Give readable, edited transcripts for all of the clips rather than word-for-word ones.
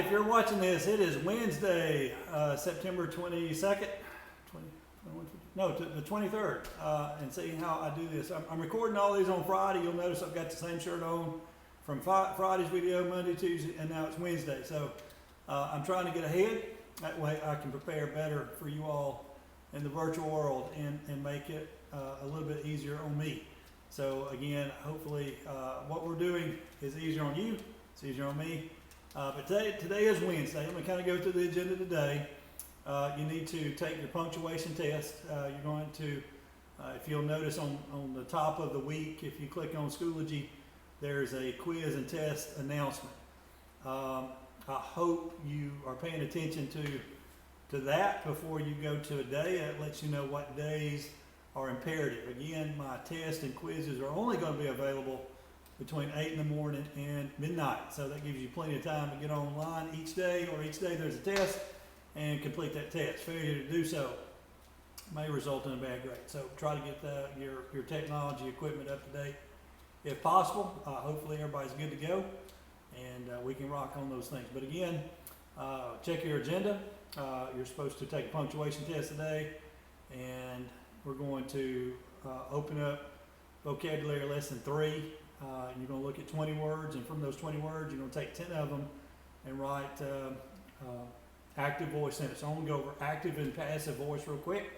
if you're watching this, it is Wednesday, September 22nd, 21, no, the 23rd, and see how I do this. I'm recording all these on Friday. You'll notice I've got the same shirt on from Friday's video, Monday, Tuesday, and now it's Wednesday. So I'm trying to get ahead. That way I can prepare better for you all in the virtual world and make it a little bit easier on me. So again, hopefully what we're doing is easier on you, it's easier on me. But today is Wednesday. Let me kind of go through the agenda today. You need to take your punctuation test. You're going to, if you'll notice on the top of the week, if you click on Schoology, there's a quiz and test announcement. I hope you are paying attention to that before you go to a day. It lets you know what days are imperative. Again, my tests and quizzes are only going to be available between 8 in the morning and midnight. So that gives you plenty of time to get online each day, or each day there's a test, and complete that test. Failure to do so may result in a bad grade. So try to get your technology equipment up to date if possible. Hopefully everybody's good to go, and we can rock on those things. But again, check your agenda. You're supposed to take a punctuation test today, and we're going to open up vocabulary lesson 3. And you're going to look at 20 words, and from those 20 words, you're going to take 10 of them and write active voice sentence. So I'm going to go over active and passive voice real quick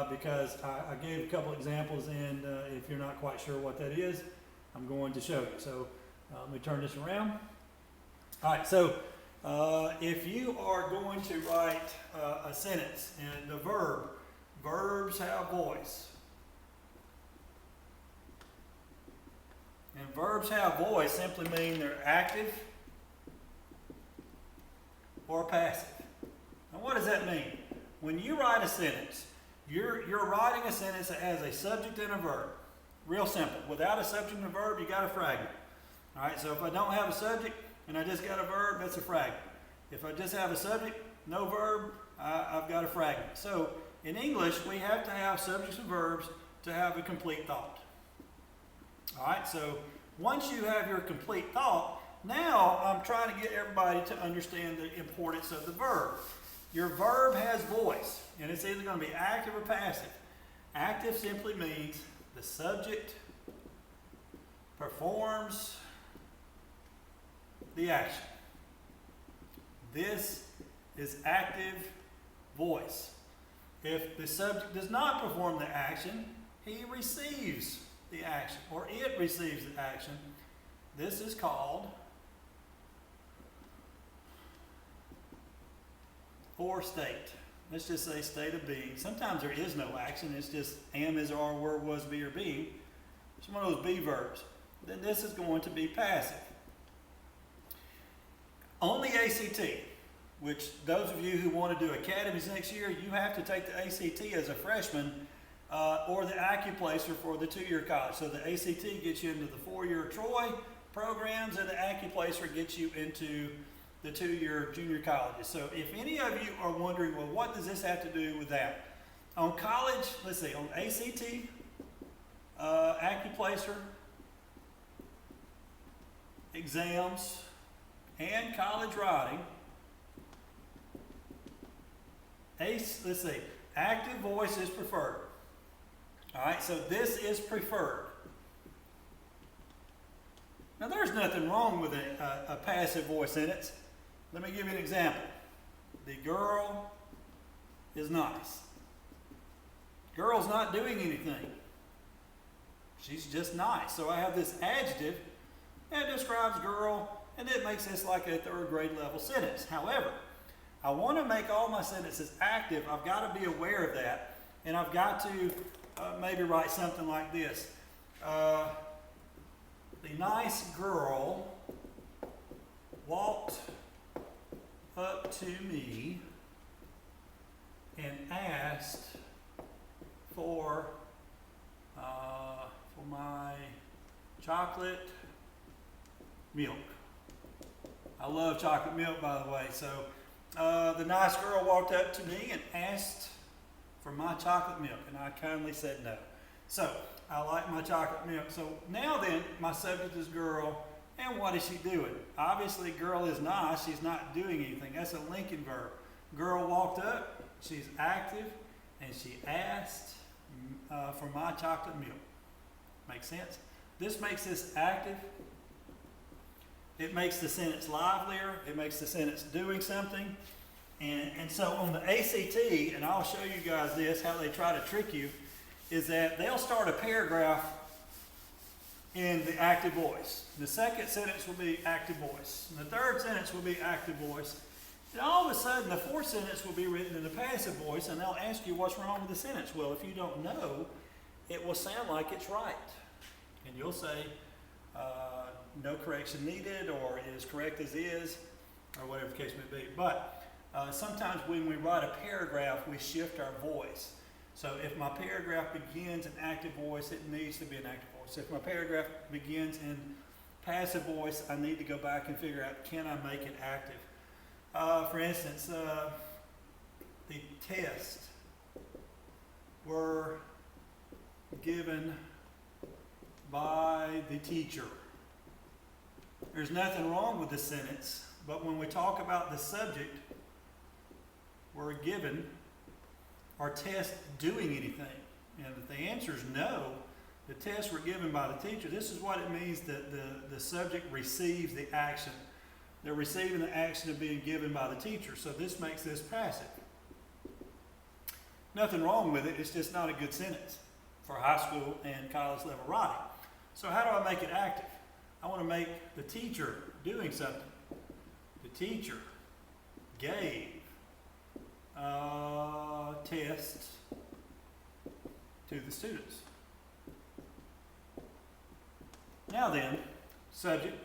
because I gave a couple examples, and if you're not quite sure what that is, I'm going to show you. So let me turn this around. All right, so if you are going to write a sentence and the verbs have voice. And verbs have voice simply mean they're active or passive. Now what does that mean? When you write a sentence, you're writing a sentence that has a subject and a verb. Real simple. Without a subject and a verb, you got a fragment. All right, so if I don't have a subject and I just got a verb, that's a fragment. If I just have a subject, no verb, I've got a fragment. So in English, we have to have subjects and verbs to have a complete thought. All right, so once you have your complete thought, now I'm trying to get everybody to understand the importance of the verb. Your verb has voice, and it's either going to be active or passive. Active simply means the subject performs the action. This is active voice. If the subject does not perform the action, he receives the action, or it receives the action. This is called or state. Let's just say state of being. Sometimes there is no action. It's just am, is, are, were, was, be, or being. It's one of those be verbs. Then this is going to be passive. On the ACT, which those of you who want to do academies next year, you have to take the ACT as a freshman or the AccuPlacer for the 2-year college. So the ACT gets you into the 4-year Troy programs, and the AccuPlacer gets you into the 2-year junior colleges. So if any of you are wondering, well, what does this have to do with that? On college, let's see, on ACT, AccuPlacer, exams, and college writing, let's see, active voice is preferred. All right, so this is preferred. Now there's nothing wrong with a passive voice sentence. Let me give you an example. The girl is nice. Girl's not doing anything. She's just nice. So I have this adjective that describes girl, and it makes this like a 3rd grade level sentence. However, I want to make all my sentences active. I've got to be aware of that, and I've got to maybe write something like this. The nice girl walked up to me and asked for my chocolate milk. I love chocolate milk, by the way. So the nice girl walked up to me and asked for my chocolate milk, and I kindly said no. So I like my chocolate milk. So now then, my subject is girl, And what is she doing? Obviously, girl is nice. She's not doing anything. That's a linking verb. Girl walked up. She's active. And she asked for my chocolate milk. Makes sense? This makes this active. It makes the sentence livelier. It makes the sentence doing something. And so on the ACT, and I'll show you guys this, how they try to trick you, is that they'll start a paragraph in the active voice. The second sentence will be active voice. And the third sentence will be active voice. And all of a sudden, the fourth sentence will be written in the passive voice, and they'll ask you what's wrong with the sentence. Well, if you don't know, it will sound like it's right. And you'll say, no correction needed, or it is correct as is, or whatever the case may be. But sometimes when we write a paragraph, we shift our voice. So if my paragraph begins in active voice, it needs to be an active voice. If my paragraph begins in passive voice, I need to go back and figure out, can I make it active? For instance, the tests were given by the teacher. There's nothing wrong with this sentence, but when we talk about the subject, were given, are tests doing anything? And if the answer is no, the tests were given by the teacher. This is what it means that the subject receives the action. They're receiving the action of being given by the teacher. So this makes this passive. Nothing wrong with it. It's just not a good sentence for high school and college level writing. So how do I make it active? I want to make the teacher doing something. The teacher gave tests to the students. Now then, subject,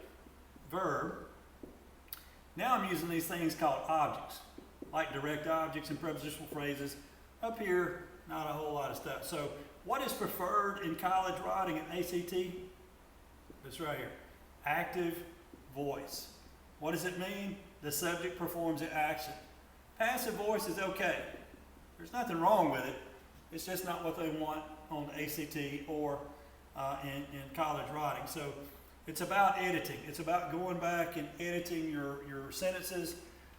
verb. Now I'm using these things called objects, like direct objects and prepositional phrases. Up here, not a whole lot of stuff. So what is preferred in college writing and ACT? This right here, active voice. What does it mean? The subject performs the action. Passive voice is okay. There's nothing wrong with it. It's just not what they want on the ACT or in college writing. So it's about editing. It's about going back and editing your sentences.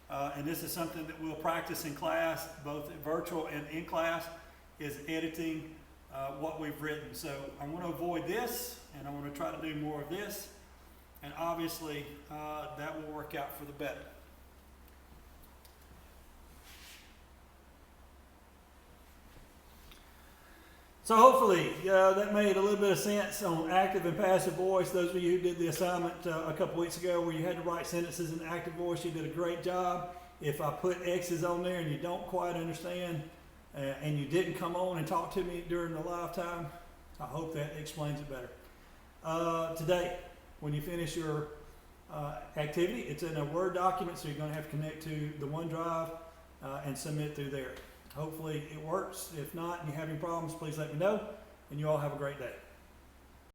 And this is something that we'll practice in class, both virtual and in class, is editing what we've written. So I want to avoid this, and I want to try to do more of this. And obviously, that will work out for the better. So hopefully that made a little bit of sense on active and passive voice. Those of you who did the assignment a couple weeks ago where you had to write sentences in active voice, you did a great job. If I put X's on there and you don't quite understand and you didn't come on and talk to me during the live time, I hope that explains it better. Today, when you finish your activity, it's in a Word document, so you're going to have to connect to the OneDrive and submit through there. Hopefully it works. If not and you have any problems, please let me know. And you all have a great day.